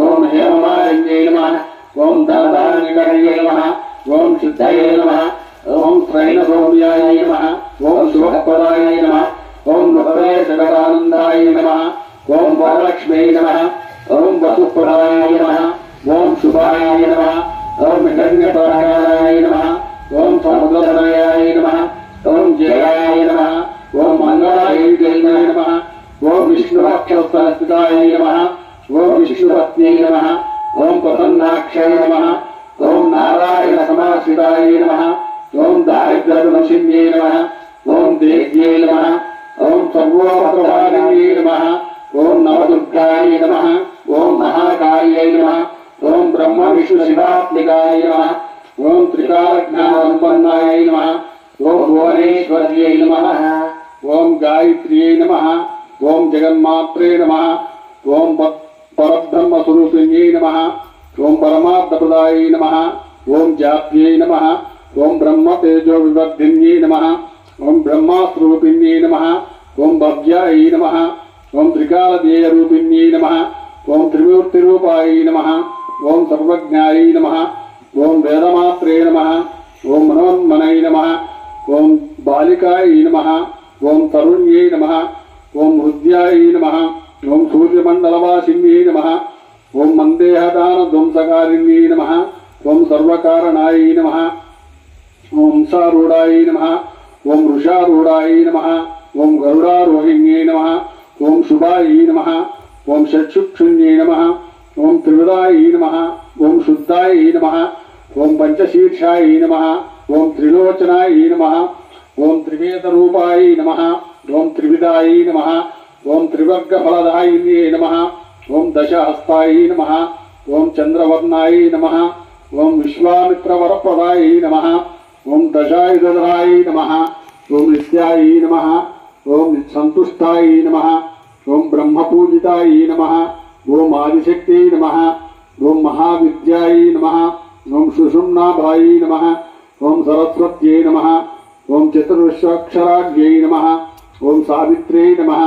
ఓం హేమమాలిన్యై నమః, ఓం ధనధాన్యకర్యై నమః, ఓం సిద్ధయే నమః, ఓం శ్రైణసౌమ్యాయ నమః, ఓం శుభప్రదాయ నమః, ఓం నృపేశకరానందాయ నమః, ఓం వరలక్ష్మై నమః, ఓం వసుప్రదాయ నమః, ఓం శుభాయ నమః, ఓం హిరణ్యపరాయ నమః, ఓం సముద్రతనయాయ నమః, ఓం జయాయ నమః, ఓం మంగళాయ నమః, ఓం విష్ణువక్షస్థితాయ నమః, ఓం విష్ణుపత్న్యై నమః, ఓం ప్రసన్నాక్షై నమః, ఓం నారాయణ సమాశ్రితాయ నమః, ఓం దారిద్ర్యనాశిన్యై నమః, ఓం దేవ్యై నమః, ఓం సర్వోపద్రవారిణ్యై నమః, ఓం నవదుర్గాయ నమః, ఓం మహాకాళ్యై నమః, ఓం బ్రహ్మ విష్ణు శివాత్మికాయ నమః, ఓం త్రికాలజ్ఞానసంపన్నాయ నమః, ఓం భువనేశ్వర్యై నమః, ఓం గాయత్ర్యై నమః, ఓం జగన్మాత్రే నమః, ఓం పరబ్రహ్మస్వరూపిణ్యై నమః, ఓం పరమార్థప్రదాయై నమః, ఓం జాప్యై నమః, ఓం బ్రహ్మ తేజో వివర్ధిన్యై నమః, ఓం బ్రహ్మాస్వరూపిణ్యై నమః, ఓం భవ్యాయై నమః, ఓం త్రికాలదేయరూపిణ్యై నమః, ఓం త్రిమూర్తిరూపాయై నమః, ఓం సర్వజ్ఞాయై నమః, ఓం వేదమాత్రే నమః, ఓం మనోన్మనై నమః, ఓం బాలికాయై నమః, ఓం తరుణ్యై నమః, ఓం హృద్యాయై నమః, ఓం సూర్యమండలవాసిన్యై నమః, ఓం మందేహదాన ధ్వంసకారిణ్యై నమః, ఓం సర్వకారణాయై నమః, ఓం సారూఢాయై నమః, ఓం వృషారూఢాయై నమః, ఓం గరుడారోహిణ్యై నమః, ఓం శుభాయై నమః, ఓం షట్చుక్షుణ్యై నమః, ఓం త్రివిధాయై నమః, ఓం శుద్ధాయై నమః, ఓం పంచశీర్షాయై నమః, ఓం త్రిలోచనాయై నమః, ఓం త్రివేదరూపాయై నమః, ఓం త్రివిధాయై నమః, ఓం త్రివర్గఫలదాయిన్యై నమః, ఓం దశహస్తాయై నమః, ఓం చంద్రవర్ణాయై నమః, ఓం విశ్వామిత్రవరప్రదాయై నమః, ఓం దశాయుధరాయై నమః, ఓం నిత్యాయై నమః, ఓం సంతుష్టాయై నమః, ఓం బ్రహ్మపూజితాయై నమః, ఓం ఆదిశక్త్యై నమః, ఓం మహావిద్యాయై నమః ఓం సుషుమ్నాభాయై నమః ఓం సరస్వత్యై నమః ఓం చతుర్విశ్వాక్షరాజ్ఞై నమః ఓం సావిత్ర్యై నమః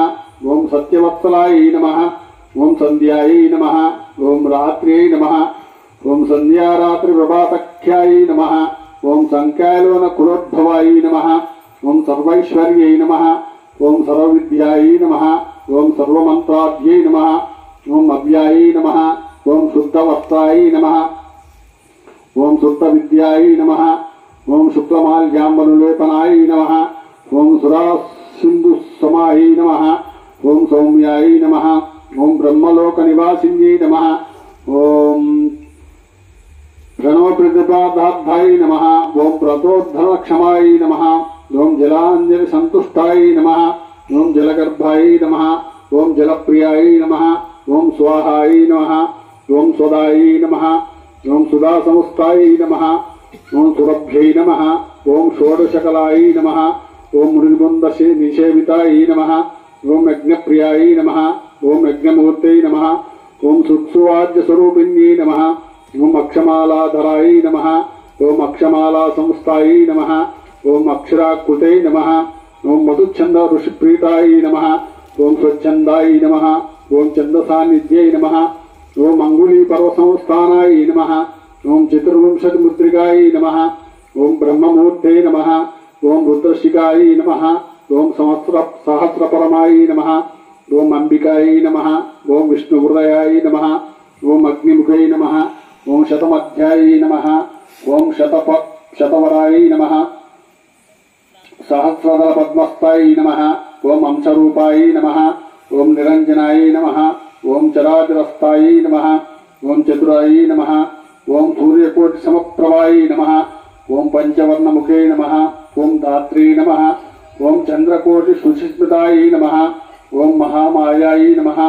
ఓం సత్యవత్సలాయై నమః ఓం సంధ్యాయై నమః ఓం రాత్ర్యై నమః ఓం సంధ్యారాత్రి ప్రభాతఖ్యాయై నమః ఓం సంకాయలోన కులోద్భవాయై నమః ఓం సర్వైశ్వర్యై నమః ఓం సర్వవిద్యాయై నమః ఓం సర్వమంత్రాధ్యై నమః ఓం అవ్యాయై నమః ఓం శుద్ధవస్త్రాయై నమః ఓం శుద్ధవిద్యాయై నమః ఓం శుక్లమాల్యాంబనులేపనాయై నమః ఓం సురాసింధుసమాయై నమః ఓం సౌమ్యాయై నమః ఓం బ్రహ్మలోక నివాసిన్యై నమః ఓం ప్రణవప్రతిపాదార్థాయై నమః ఓం ప్రతోద్ధరణక్షమాయై నమః ఓం జలాంజలి సంతుష్టాయై నమః ఓం జలగర్భాయై నమః ఓం జలప్రియాయై నమః ఓం స్వాహాయై నమః ఓం స్వదాయై నమః ఓం సుధాసముస్తాయై నమః ఓం సురభ్యై నమః ఓం షోడశకలాయై నమః ఓం మృగబుందశే నిషేవితాయై నమః ఓం యజ్ఞప్రియాయై నమః ఓం యజ్ఞమూర్తై నమః ఓం సుత్సువాద్యస్వరూపిణ్యై నమః ఓం అక్షమాలాధరాయై నమః ఓం అక్షమాలా సంస్థాయై నమః ఓం అక్షరాకృతై నమః ఓం మధుచ్ఛంద ఋషిప్రీతాయై నమః ఓం స్వచ్ఛందాయై నమః ఓం ఛందసాన్నిధ్యై నమః ఓం అంగుళీ పర్వసంస్థానాయై నమః ఓం చతుర్వింశతి ముద్రికాయై నమః ఓం బ్రహ్మమూర్తై నమః ఓం రుద్రశిఖాయై నమః ఓం సహస్రపరమాయై నమః ఓం అంబికాయై నమః ఓం విష్ణుహృదయాయై నమః ఓం అగ్నిముఖై నమః ఓం శతమధ్యాయై నమః ఓం శతవరాయై నమః సహస్రదళ పద్మస్థాయై నమః ఓం అంశరూపాయై నమః ఓం నిరంజనాయై నమః ఓం చరాచరస్థాయై నమః ఓం చతురాయై నమః ఓం సూర్యకోటి సమప్రభాయై నమః ఓం పంచవర్ణముఖై నమః ఓం ధాత్రీ నమః ఓం చంద్రకోటి సుస్మితాయై నమః ఓం మహామాయాయై నమః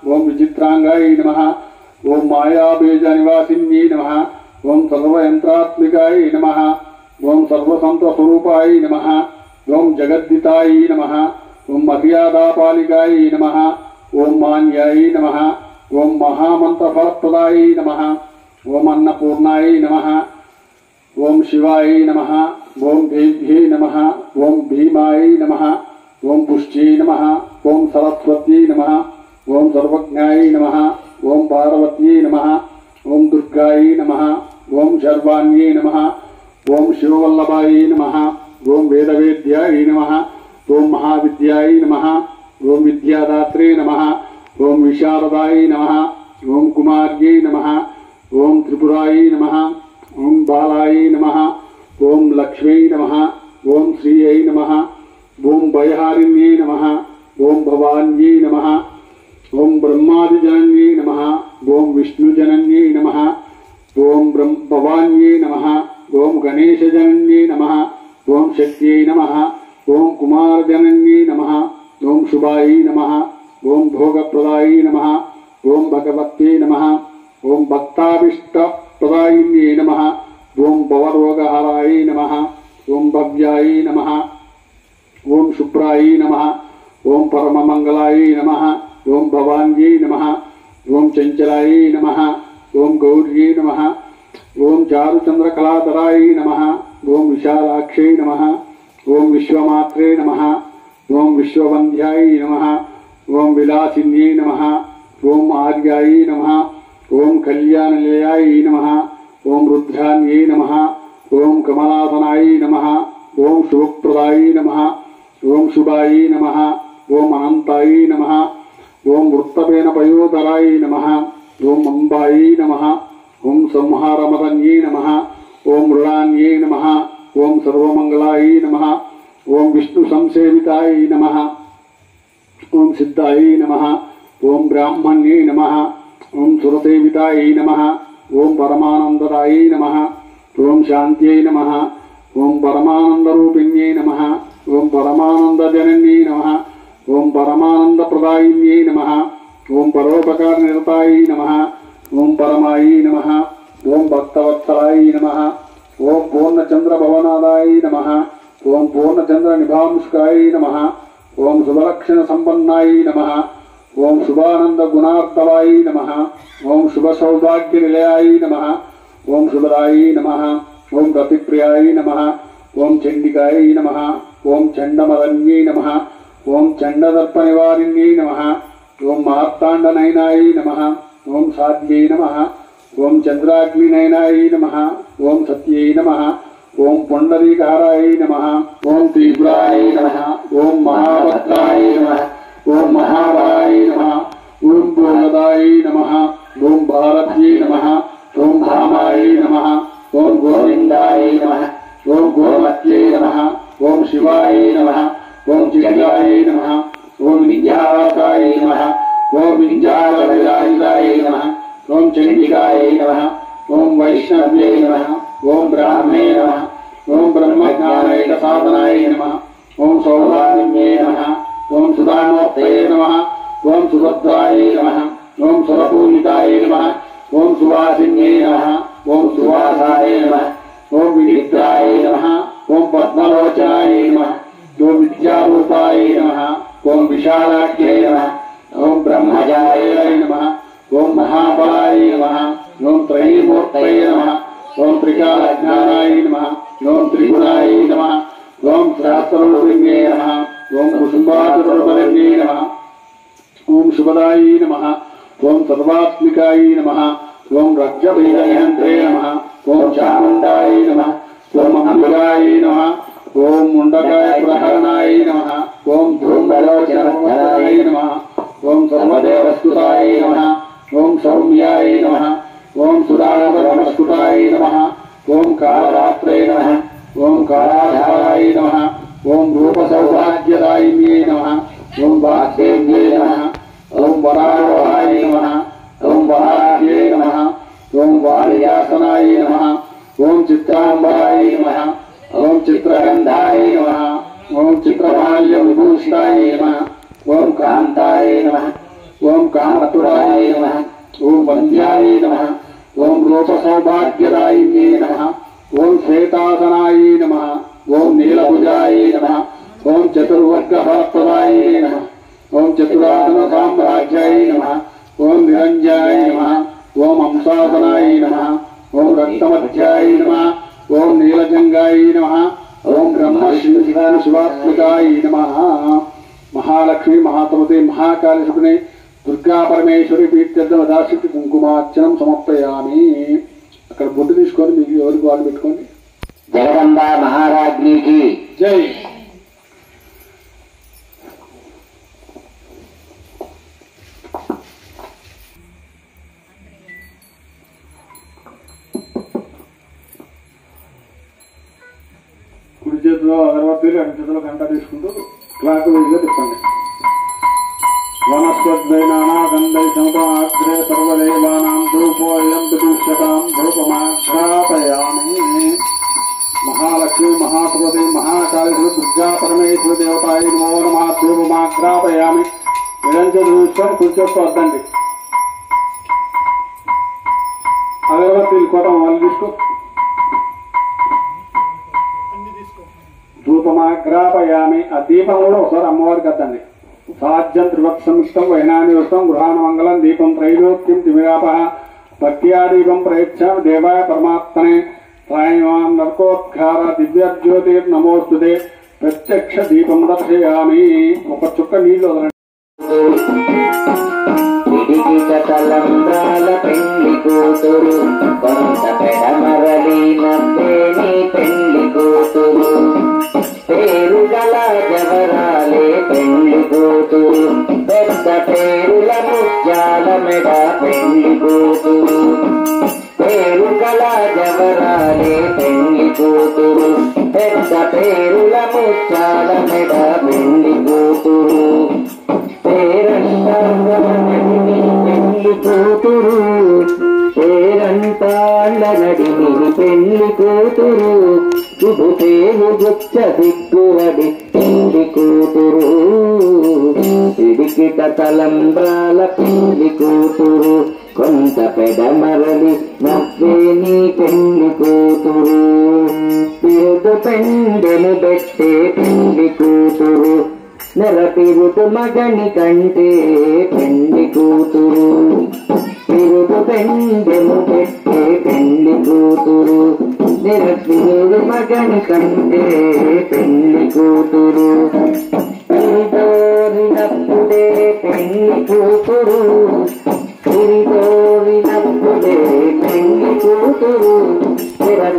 ఓం విచిత్రాంగాయై నమః ఓం మాయాబీజ నివాసిన్యై నమః ఓం సర్వయంత్రాత్మికాయై నమః ఓం సర్వసంతస్వరూపాయై నమః ఓం జగద్దితాయై నమః ఓం మర్యాదాపాలికాయై నమః ఓం మాన్యాయై నమః ఓం మహామంత్రఫలప్రదాయై నమః ఓం అన్నపూర్ణాయై నమః ఓం శివాయై నమః ఓం దేవ్యై నమః ఓం భీమాయై నమః ఓం పుష్ట్యై నమః ఓం సరస్వత్యై నమః ఓం సర్వజ్ఞాయై నమః ఓం పార్వత్యై నమః ఓం దుర్గాయై నమః ఓం శర్వాణ్యై నమః ఓం శివవల్లభాయై నమః ఓం వేదవేద్యాయై నమః ఓం మహావిద్యాయై నమః ఓం విద్యాదాత్రే నమః ఓం విశారదాయై నమః ఓం కుమార్యై నమః ఓం త్రిపురాయై నమః ఓం బాలాయై నమః ఓం లక్ష్మై నమః ఓం శ్రీయై నమః ఓం భయహారిణ్యై నమః ఓం భవాన్యై నమః ఓం బ్రహ్మాదిజనన్యై నమః ఓం విష్ణుజనన్యై నమః ఓం భవాన్యై నమః ఓం గణేశజనన్యై నమః ఓం శక్త్యై నమః ఓం కుమారజనన్యై నమః ఓం శుభాయై నమః ఓం భోగప్రదాయై నమః ఓం భగవత్యై నమః ఓం భక్తాభీష్టప్రదాయిన్యై నమః ఓం భవరోగహరాయై నమః ఓం భవ్యాయై నమః ఓం శుభ్రాయై నమః ఓం పరమమంగళాయై నమః ఓం భవాన్యై నమః ఓం చంచలాయై నమః ఓం గౌర్యై నమః ఓం చారుచంద్రకళాధరాయై నమః ఓం విశాలాక్షై నమః ఓం విశ్వమాత్రే నమః ఓం విశ్వవంధ్యాయై నమః ఓం విలాసిన్యై నమః ఓం ఆర్యాయై నమః ఓం కళ్యాణనిలయాయై నమః ఓం రుద్రాన్యై నమః ఓం కమలాసనాయై నమః ఓం శుభప్రదాయై నమః ఓం శుభాయై నమః ఓం అనంతాయై నమః ఓం వృత్తపేన పయోధరాయై నమః ఓం అంబాయై నమః ఓం సంహారమదన్యై నమః ఓం మృడాన్యై నమః ఓం సర్వమంగళాయై నమః ఓం విష్ణు సంసేవితాయై నమః ఓం సిద్ధాయై నమః ఓం బ్రాహ్మణ్యై నమః ఓం సురసేవితాయై నమః ఓం పరమానందరాయై నమః ఓం శాంత్యై నమః ఓం పరమానందరూపిణ్యై నమః ఓం పరమానందజనన్యై నమః ఓం పరమానందప్రదాయిన్యై నమః ఓం పరోపకారనిరతాయై నమః ఓం పరమాయై నమః ఓం భక్తవత్సలాయై నమః ఓం పూర్ణచంద్రభవనాదాయై నమః ఓం పూర్ణచంద్రనిభాంశుకాయై నమః ఓం శుభలక్షణ సంపన్నాయై నమః ఓం శుభానంద గుణార్తవాయ నమః. ఓం శుభ సౌభాగ్య నిలయాయ నమః. ఓం శుభదాయ నమః. ఓం రతిప్రియాయ నమః. ఓం చండికాయ నమః. ఓం చండమదన్యై నమః. ఓం చండదర్ప నివారిణ్యై నమః. ఓం మార్తాండనయనాయ నమః. ఓం సాధ్యై నమః. ఓం చంద్రాగ్నినయనాయ నమః. ఓం సత్యై నమః. ఓం పుండరీకహారాయ నమః. ఓం తీవ్రాయ నమః. ఓం మహాభద్రాయ నమః. ఓం మహాబలాయ నమః. ఓం గోగదాయ నమః. ఓం భారత్యై నమః. ఓం భామాయ నమః. ఓం గోవిందాయ నమః. ఓం గోమత్యై నమః. ఓం శివాయ నమః. ఓం చిత్రాయ నమః. ఓం విద్యావాసాయ నమః. ఓం విద్యావరాయుధాయ నమః. ఓం చండికాయ నమః. ఓం వైష్ణవ్యై నమః. ఓం బ్రాహ్మే నమః. ఓం బ్రహ్మజ్ఞానైక సాధనాయ నమః. ఓం సౌభాగ్యే నమః. ఓం సుధామూర్తయే నమః. ఓం సుభద్రాయ నమః. ఓం సురపూజితాయ నమః. ఓం సువాసిన్యే నమః. ఓం సువాసాయ నమః. ఓం విచిత్రాయ నమః. ఓం పద్మలోచనాయ నమః. ఓం విద్యారూపాయ నమః. ఓం విశాలాఖ్యై నమః. ఓం బ్రహ్మజాయ నమః. ఓం మహాబలాయ నమః. ఓం త్రైమూర్తయే నమః. ఓం త్రికాలజ్ఞానాయ నమః. ఓం త్రిగుణాయ నమః. ఓం శాస్త్రరూపిణ్యే నమః. ఓం కుసుంబాచరుపదన్యే నమః. ఓం శుభదాయ నమః. ఓం సర్వాత్మికాయ నమః. ఓం రజ్జబీజయంత్రే నమః. ఓం చాముండాయ నమః. ఓం అంబికాయ నమః. ఓం ముండకాయ ప్రహరణాయ నమః. ఓం ధూమ్రలోచనాయ నమః. ఓం సర్వదేవస్తుతాయ నమః. ఓం సౌమ్యాయ నమః. ఓం సురానమస్కుతాయ నమః. ఓం కాళరాత్రే నమః. ఓం కాళాధారాయ నమః. ఓం రూపసౌభాగ్యదాయిన్యై నమః. ఓం వాగ్దేవ్యై నమః. ఓం వరారోహాయ నమః. ఓం వరాహ్యై నమః. ఓం వారియాసనాయ నమః. ఓం చిత్రాంబరాయ నమః. ఓం చిత్రగంధాయ నమః. ఓం చిత్రమాల్య విభూషితాయ నమః. ఓం కాంతాయ నమః. ఓం కామతురాయ నమః. ఓం వంద్యాయ నమః. ఓం రూపసౌభాగ్యదాయిన్యై నమః. ఓం శ్వేతాసనాయ నమః. ఓం నీలభుజాయ నమః. ఓం చతుర్వర్గఫలప్రదాయ నమః. ఓం చతురాసన సామ్రాజ్యాయ నమః. ఓం నిరంజాయ నమః. ఓం హంసాసనాయ నమః. ఓం రక్తమధ్యాయ నమః. ఓం నీలజంగాయ నమః. ఓం బ్రహ్మ శివాత్మికాయ నమః. మహాలక్ష్మి మహాతమతే మహాకాళి సుఖినే దుర్గా పరమేశ్వరి పీఠ్యర్థం దాశక్తి కుంకుమార్చనం సమర్పయామి. అక్కడ బొట్టు తీసుకొని మీకు ఎవరికి వాళ్ళు పెట్టుకోండి. జగదంబ మహారాజ్ఞికి జై. కుడి చేతిలో అగరబత్తీలు ఎడమ చేతిలో గంట తీసుకుంటూ క్లాక్ వైజ్గా తిప్పండి. వనస్పద్వైనానాగంధై సమతమాగ్రే సర్వదేవానాం ధూపోయం ప్రతిష్ఠతాం ధూపమాఘ్రాపయామి. మహాలక్ష్మి మహాసరస్వతి మహాకాళి దుర్గా పరమేశ్వరి దేవతాయ నమో నమః. ధూపమాఘ్రాపయామి. ఎడంచె చూసుకొని కూర్చోస్తూ వద్దండి. అగరబత్తీలు కోటం వాళ్ళు తీసుకో. ధూపమాఘ్రాపయామి. ఆ దీపం కూడా ఒకసారి అమ్మవారికి వద్దండి. సాధ్యం త్రివత్సంష్టం వైనాని వృష్టం గృహాణమంగళం దీపం త్రైలోక్యం దివ్యాప భక్త్యా దీపం ప్రయచ్ఛామి దేవాయ పరమాత్మనే త్రాయమాం నరకోద్ఘార దివ్యజ్యోతిర్నమోస్తుతే. ప్రత్యక్ష దీపం దర్శయామి. ఒక చుక్క నీళ్లు వదలండి. తలంబ్రాల పెళ్లి కూతురు కొంత పెడమరలి నవ్వేని పెళ్లి కూతురు. పేరు గల జవరాలే పెళ్లి కూతురు. పెద్ద పేరుల ముత్యాల మెడ పెళ్లి కూతురు. పేరు గల జవరాలే పెళ్లి కూతురు. పెద్ద పేరుల ముత్యాల మెడ పెళ్లి కూతురు. పెళ్లి కూతురు. పేరంటాళ్ళ నడిమి పెళ్లి కూతురు. శుభుతేను గుచ్చ దిక్కువడి పెళ్లి కూతురు. పిడికిట తలంబ్రాల పెళ్లి కూతురు. కొంత పెడమరలి నవ్వేని పెళ్లి కూతురు. పేరు పెండెను పెట్టే పెళ్లి కూతురు. నెరపిరుతు మగని కంటే పెళ్లి కూతురు పిరుతు పెండెము పెట్టే పెళ్లి కూతురు నెరపిరుడు మగని కంటే పెళ్లి కూతురు పిరితోరినప్పుడే పెళ్లి కూతురు పిరితోరినప్పుడే పెళ్లి కూతురు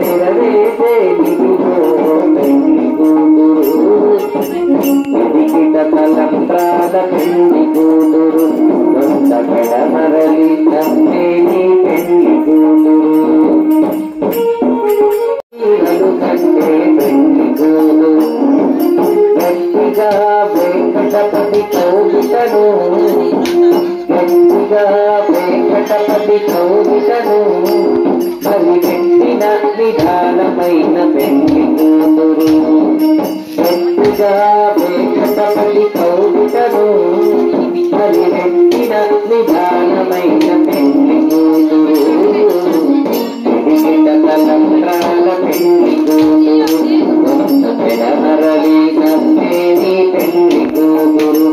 నెరవేసే దిగులో పెళ్లి కూతురు తలంత్రాల పెళ్లి కూతురు కొంత పెడమరలి తమ్మేని పెళ్లి కూతురు కంటే పెళ్లి కూతురు గట్టిగా వెంకటపతి కౌగిటను గట్టిగా వెంకటపతి కౌగిటను మరి పెట్టిన విధానమైన పెళ్లి కూతురు గట్టిగా వెంకటపతి కౌగిటను మరి పెట్టిన విధానమైన పెళ్లి కూతురు తలంత్రాల పెళ్లి కూతురు కొంత పెడమరలి నమ్మేని పెళ్లి కూతురు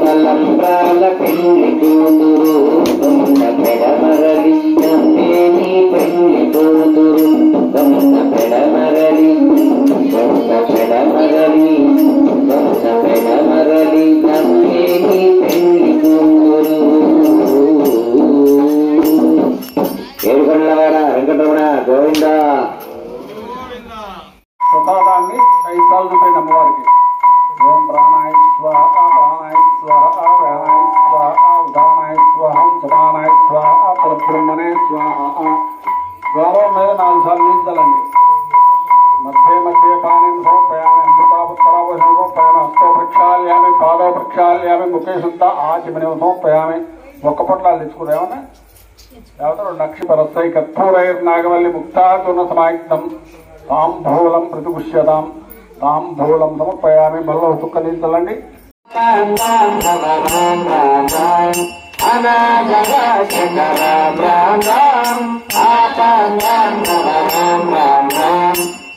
తలంత్రాల పెళ్లి కూతురు కొంత పెడమరలి నమ్మేని పెళ్లి కూతురు కొంత పెడమరలి కొంత పెడమరలి కొంత పెడమరలి నమ్మేని పెళ్లి కూతురు ఏడుకొండలవాడ వెంకటరమణ గోవింద ప్రసాదాన్ని 5 సార్లు చూపండి అమ్మవారికి. ఓం ప్రాణాయ స్వాహ ప్రాణాయ స్వాహ వ్యానాయ స్వాహ ఉదానాయ స్వాహం సమానాయ స్వాహ పరబ్రహ్మణే స్వాహ. గౌరవం మీద 4 సార్లు నీంచాలండి. మధ్య మధ్య పానీ సమర్పయామి అమృతాపుత్తరావశం సమర్పయామి హస్తో ప్రక్షాళ్యామి పాదో ప్రక్షాళ్యామి ముఖే శుద్ధ ఆచమని సమర్పయామి. ఒక్క పొట్లాలు తెచ్చుకుంటాం ఏమన్నా లేకపోతే 2 అక్షిపరస్థై కర్పూరైర్నాగవల్లి ముక్తాతున సమాయుక్తం తాంబూలం ప్రతిపుష్యతాం తాంబూలం సమర్పయామి. మళ్ళీ చుక్క నీళ్ళండి.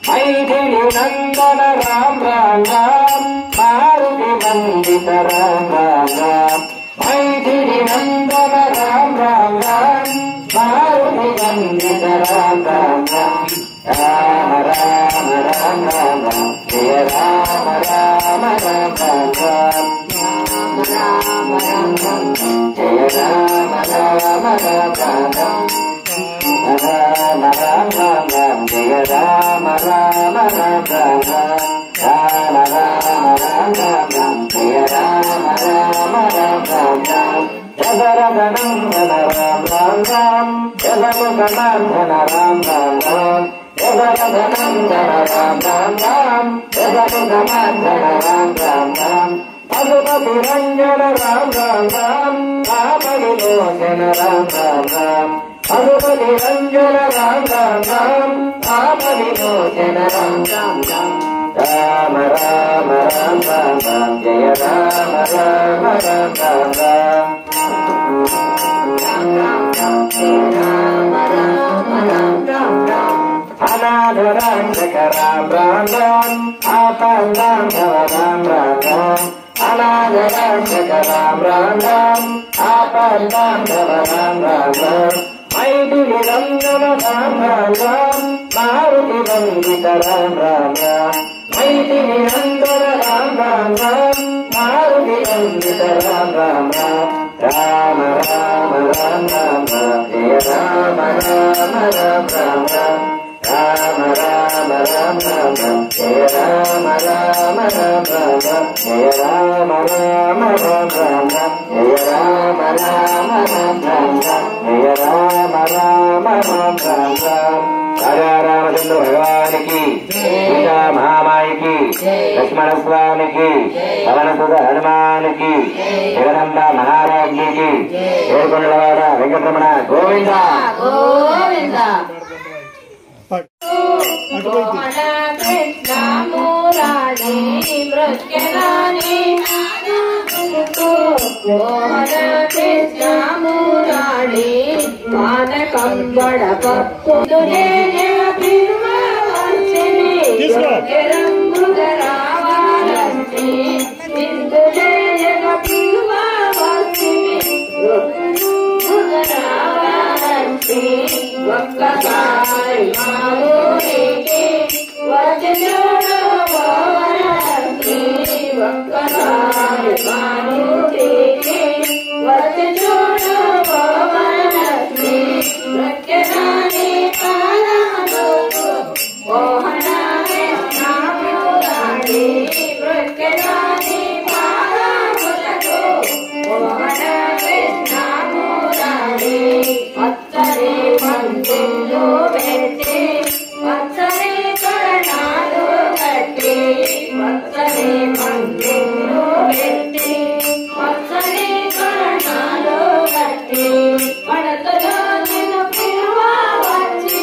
మైథిలి నందన రామ రామ మారుతి వందిత రామ రామ మైథిలి నందన రామ రామ మారుతి వందిత రామ రామ రామ రామ రామ జయ రామ రామ రామ రామ రామ రామ జయ రామ రామ రామ రామ రామ రామ జయ రామ రామ రామ రామ రామ రామ రామ జయ రామ రామ రామ రామ జగరగణందన రామ రామ జగముఖనందన రామ రామ జగరగణందన రామ రామ జగముఖనందన రామ రామ పదుపతి రంజన రామ రామ పాపవిలోచన రామ రామ పదుపతి రంజన రామ రామ పాపవిలోచన రామ రామ రామ రామ రామ జయ రామ రామ రామ రామ అనాథరాంజక రామ రామ ఆపంగాంధవ రామ రామ అనాథరాంజక రామ రామ ఆపంగాంధవ రామ రామ మైథిలి రంజన రామ రామ మారుతి వందిత రామ రామ మైథిలి నందన రామ రామ మారుతి వందిత రామ రామ రామ రామ రామ జయ రామ రామ రామ రామ రామ రామ రామ జయ రామ రామ రామ జయ రామ రామ రామ జయ రామ రామ రామ జయ రామ రామ రామ రామచంద్ర భగవానికి సీతా మహామాయికి లక్ష్మణ స్వామికి పవనసుత హనుమానికి జగదంబ మహారాజ్ఞికి ఏడుకొండలవాడ వెంకటరమణ గోవింద గోవింద. కృష్ణ మురారి వృత్యనాని మోహన కృష్ణ మురారి పానకంబడ పప్పు రంగుల రావాల ఒక్కసారి మా ఊరికి వచ్చి చూడు ఓ వరలక్ష్మి ఒక్కసారి మా ఊరికి వచ్చి చూడు ఓ వరలక్ష్మి ప్రఖ్యాని పాదములకు మోహన కృష్ణమురారి ప్రఖ్యాని పాదములకు మోహన కృష్ణమురారి పచ్చని పందిళ్ళు పెట్టి పచ్చని కరణాలు కట్టి పచ్చని పందిళ్ళు పెట్టి పచ్చని కరణాలు కట్టి పడతలో నిన్ను పిలువ వచ్చి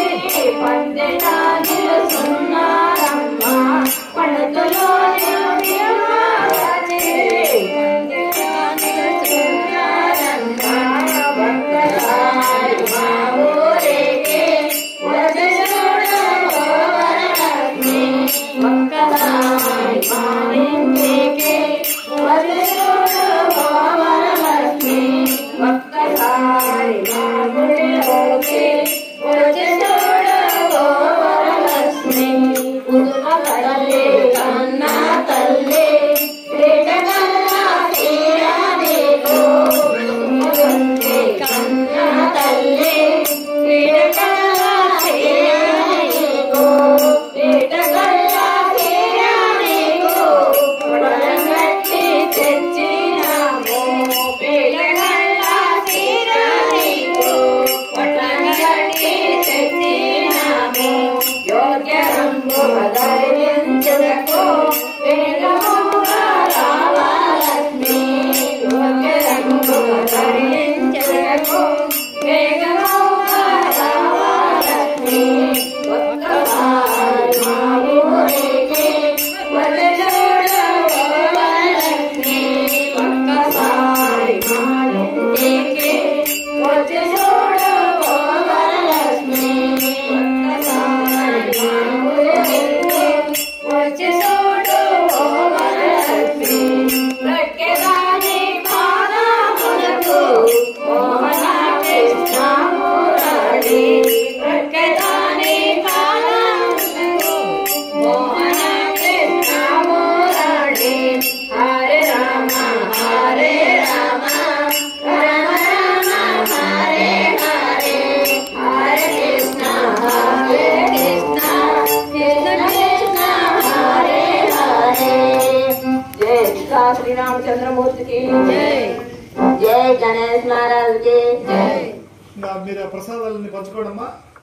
పందిట నిలుసున్నారమ్మ పడతలో నిన్ను పిలువ వచ్చి పందిట నిలుసున్నారమ్మ ఒక్కసారి మా ఊరికి వచ్చి చూడు ఓ వరలక్ష్మి ఒక్కసారి మా ఇంటికి వచ్చి చూడు ఓ వరలక్ష్మి ఒక్కసారి మా గుడిలోకి వచ్చి చూడు ఓ వరలక్ష్మి పుదుమ తల్లి కన్న తల్లి పీఠకల్లా తీరా నీకు కన్న తల్లి పీఠకల్లా తీరా నీకు పీఠకల్లా తీరా నీకు పొడగట్టి తెచ్చినాము పీఠకల్లా తీరా నీకు పొడగట్టి తెచ్చినాము యోగ్య రంగు ధరించుటకు వేగముగా రావాలక్ష్మి యోగ్య రంగు ధరించుటకు వేగముగా రావాలక్ష్మి ఒక్కసారి మా ఊరికి వచ్చి చూడు ఓ వరలక్ష్మి ఒక్కసారి మా ఇంటికి వచ్చి చూడు ఓ వరలక్ష్మి ఒక్కసారి మా ఊరికి వచ్చి చూడు ఓ వరలక్ష్మి ప్రఖ్యాని పాదములకు మోహన కృష్ణమురారి ప్రఖ్యాని పాదములకు మోహన కృష్ణమురారి హరే రామ హరే రామ రామ రామ హరే హరే హరే కృష్ణ కృష్ణ కృష్ణ హరే హరే జై శ్రీ రామచంద్రమూర్తికి జై జై గణేష్ మహారాజ్ కి జై మీరు ఆ ప్రసాదాలని పంచుకోవడమ్మా.